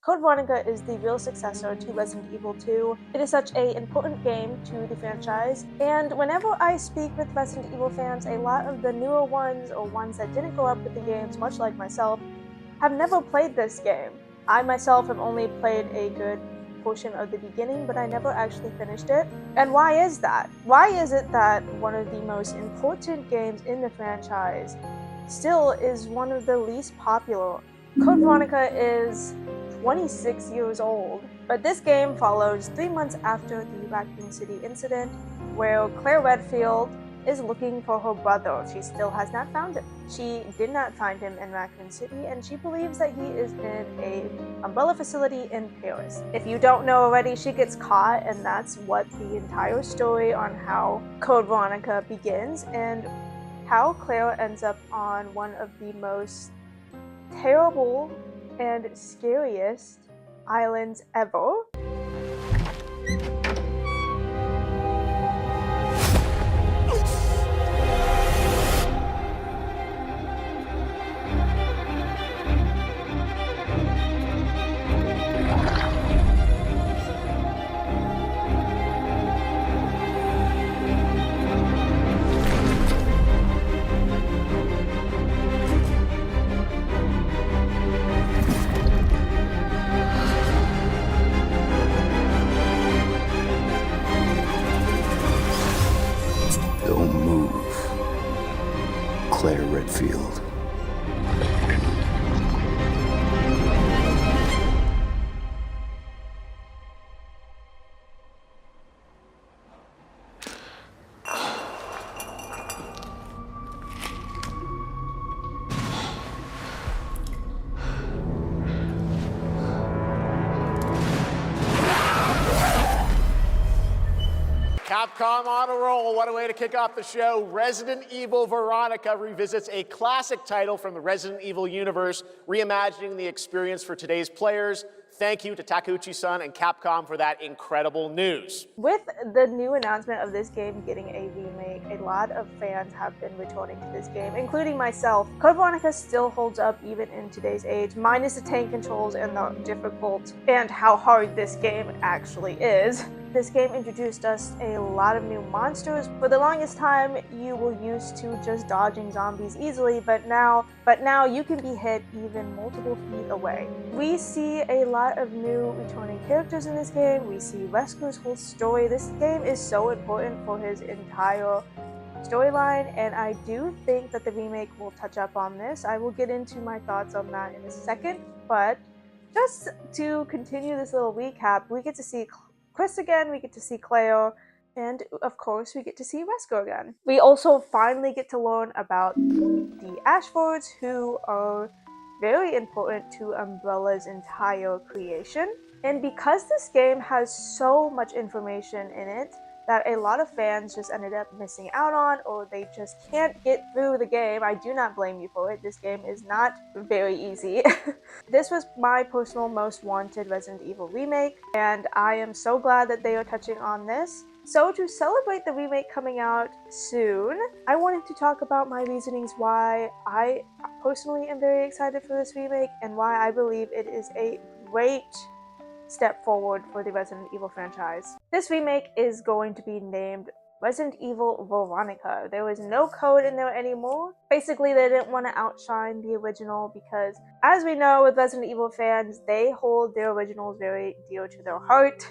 Code Veronica is the real successor to Resident Evil 2. It is such an important game to the franchise, and whenever I speak with Resident Evil fans, a lot of the newer ones, or ones that didn't grow up with the games, much like myself, have never played this game. I myself have only played a good portion of the beginning, but I never actually finished it. And why is that? Why is it that one of the most important games in the franchise still is one of the least popular? Code Veronica is 26 years old, but this game follows 3 months after the Raccoon City incident, where Claire Redfield is looking for her brother. She still has not found him. She did not find him in Raccoon City, and she believes that he is in an umbrella facility in Paris. If you don't know already, she gets caught, and that's what the entire story on how Code Veronica begins, and how Claire ends up on one of the most terrible and scariest islands ever. Don't move, Claire Redfield. Capcom on a roll. What a way to kick off the show. Resident Evil Veronica revisits a classic title from the Resident Evil universe, reimagining the experience for today's players. Thank you to Takeuchi-san and Capcom for that incredible news. With the new announcement of this game getting a remake, a lot of fans have been returning to this game, including myself. Code Veronica still holds up even in today's age, minus the tank controls and the difficult and how hard this game actually is. This game introduced us a lot of new monsters. For the longest time, you were used to just dodging zombies easily, but now you can be hit even multiple feet away. We see a lot of new returning characters in this game. We see Wesker's whole story. This game is so important for his entire storyline, and I do think that the remake will touch up on this. I will get into my thoughts on that in a second, but just to continue this little recap, we get to see Chris again, we get to see Claire, and of course we get to see Wesker again. We also finally get to learn about the Ashfords, who are very important to Umbrella's entire creation. And because this game has so much information in it that a lot of fans just ended up missing out on, or they just can't get through the game, I do not blame you for it. This game is not very easy. This was my personal most wanted Resident Evil remake, and I am so glad that they are touching on this. So to celebrate the remake coming out soon, I wanted to talk about my reasonings why I personally am very excited for this remake, and why I believe it is a great step forward for the Resident Evil franchise. This remake is going to be named Resident Evil Veronica. There is no code in there anymore. Basically, they didn't want to outshine the original because, as we know with Resident Evil fans, they hold their originals very dear to their heart,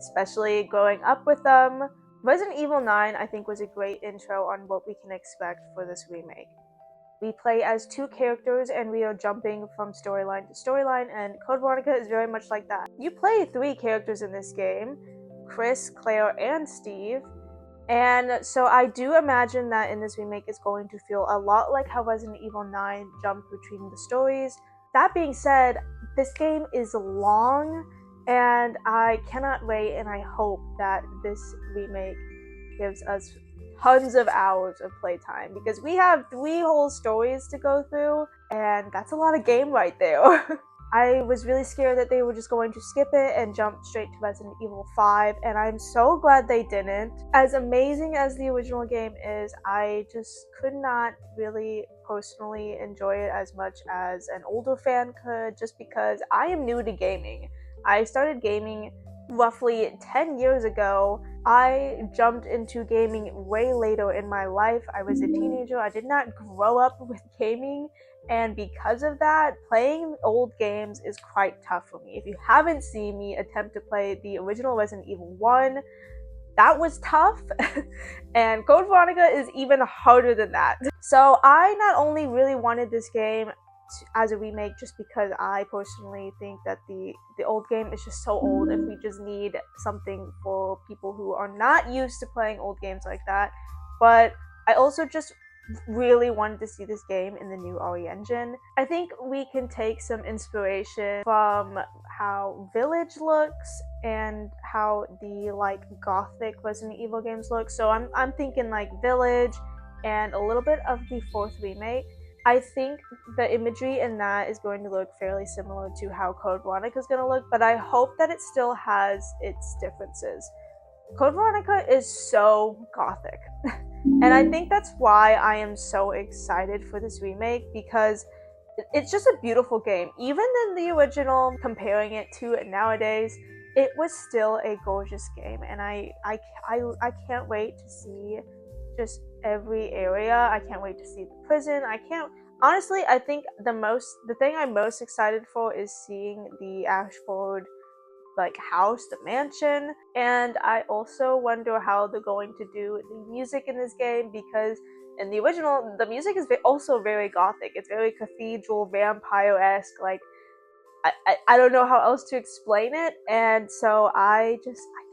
especially growing up with them. Resident Evil 9, I think, was a great intro on what we can expect for this remake. We play as two characters and we are jumping from storyline to storyline, and Code Veronica is very much like that. You play 3 characters in this game: Chris, Claire, and Steve. And so I do imagine that in this remake it's going to feel a lot like how Resident Evil 9 jumped between the stories. That being said, this game is long, and I cannot wait, and I hope that this remake gives us tons of hours of playtime, because we have 3 whole stories to go through, and that's a lot of game right there. I was really scared that they were just going to skip it and jump straight to Resident Evil 5, and I'm so glad they didn't. As amazing as the original game is, I just could not really personally enjoy it as much as an older fan could, just because I am new to gaming. I started gaming roughly 10 years ago. I jumped into gaming way later in my life. I was a teenager. I did not grow up with gaming. And because of that, playing old games is quite tough for me. If you haven't seen me attempt to play the original Resident Evil 1, that was tough. And Code Veronica is even harder than that. So I not only really wanted this game as a remake just because I personally think that the old game is just so old and we just need something for people who are not used to playing old games like that. But I also just really wanted to see this game in the new RE engine. I think we can take some inspiration from how Village looks and how the like gothic Resident Evil games look. So I'm thinking like Village and a little bit of the 4th remake. I think the imagery in that is going to look fairly similar to how Code Veronica is going to look, but I hope that it still has its differences. Code Veronica is so gothic. And I think that's why I am so excited for this remake, because it's just a beautiful game. Even in the original, comparing it to nowadays, it was still a gorgeous game, and I can't wait to see just every area. I can't wait to see the prison. Honestly, I think the thing I'm most excited for is seeing the Ashford like house, the mansion, and I also wonder how they're going to do the music in this game, because in the original the music is also very gothic. It's very cathedral, vampire-esque. Like I don't know how else to explain it, and so I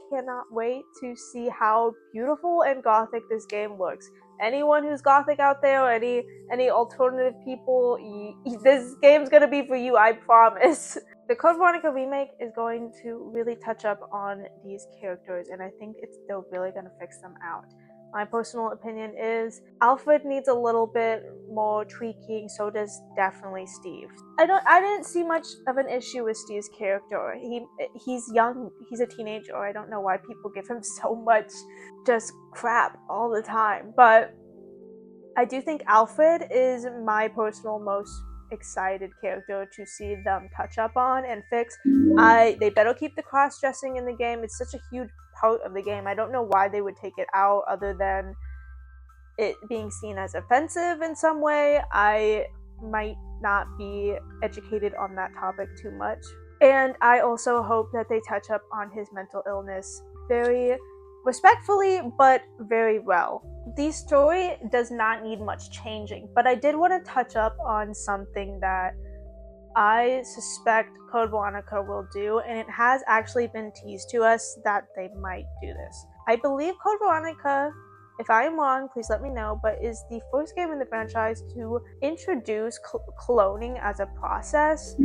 cannot wait to see how beautiful and gothic this game looks. Anyone who's gothic out there, or any alternative people, this game's gonna be for you, I promise. The Code Veronica remake is going to really touch up on these characters, and I think they're really gonna fix them out. My personal opinion is Alfred needs a little bit more tweaking, so does definitely Steve. I didn't see much of an issue with Steve's character. He's young, he's a teenager. I don't know why people give him so much just crap all the time. But I do think Alfred is my personal most excited character to see them touch up on and fix. They better keep the cross-dressing in the game. It's such a huge part of the game. I don't know why they would take it out other than it being seen as offensive in some way. I might not be educated on that topic too much. And I also hope that they touch up on his mental illness very respectfully, but very well. The story does not need much changing, but I did want to touch up on something that I suspect Code Veronica will do, and it has actually been teased to us that they might do this. I believe Code Veronica, if I am wrong, please let me know, but is the first game in the franchise to introduce cloning as a process.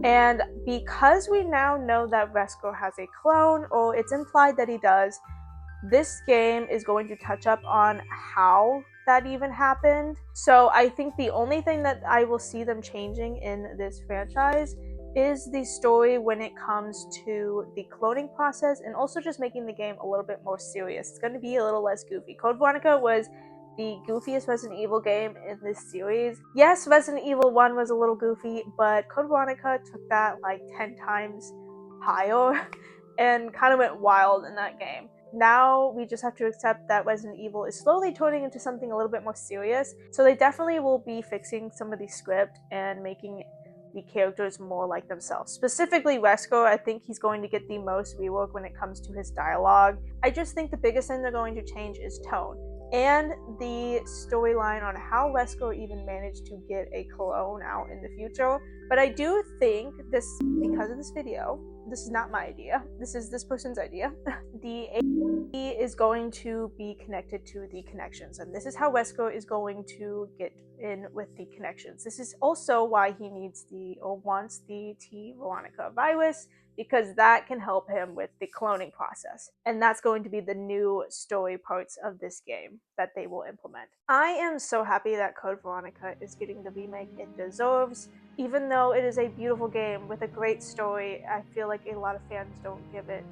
And because we now know that Wesker has a clone, or it's implied that he does, this game is going to touch up on how that even happened. So I think the only thing that I will see them changing in this franchise is the story when it comes to the cloning process, and also just making the game a little bit more serious. It's going to be a little less goofy. Code Veronica was the goofiest Resident Evil game in this series. Yes, Resident Evil 1 was a little goofy, but Code Veronica took that like 10 times higher and kind of went wild in that game. Now we just have to accept that Resident Evil is slowly turning into something a little bit more serious. So they definitely will be fixing some of the script and making the characters more like themselves. Specifically Wesker, I think he's going to get the most rework when it comes to his dialogue. I just think the biggest thing they're going to change is tone and the storyline on how Wesker even managed to get a clone out in the future. But I do think this, because of this video, this is not my idea, this is this person's idea, the AE is going to be connected to the connections, and this is how Wesker is going to get in with the connections. This is also why he needs or wants the T Veronica virus, because that can help him with the cloning process. And that's going to be the new story parts of this game that they will implement. I am so happy that Code Veronica is getting the remake it deserves. Even though it is a beautiful game with a great story, I feel like a lot of fans don't give it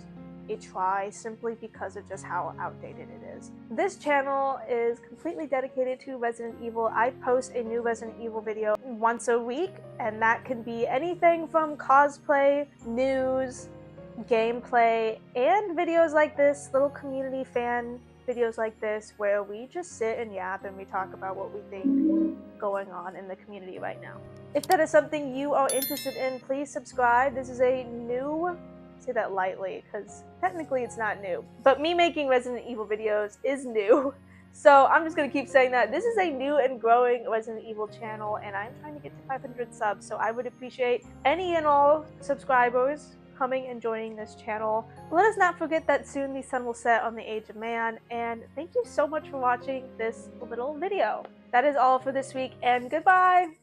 a try simply because of just how outdated it is. This channel is completely dedicated to Resident Evil. I post a new Resident Evil video once a week, and that can be anything from cosplay, news, gameplay, and videos like this, little community fan videos like this, where we just sit and yap and we talk about what we think going on in the community right now. If that is something you are interested in, please subscribe. This is a new, say that lightly because technically it's not new, but me making Resident Evil videos is new. So I'm just going to keep saying that. This is a new and growing Resident Evil channel, and I'm trying to get to 500 subs, so I would appreciate any and all subscribers coming and joining this channel. Let us not forget that soon the sun will set on the Age of Man, and thank you so much for watching this little video. That is all for this week, and goodbye!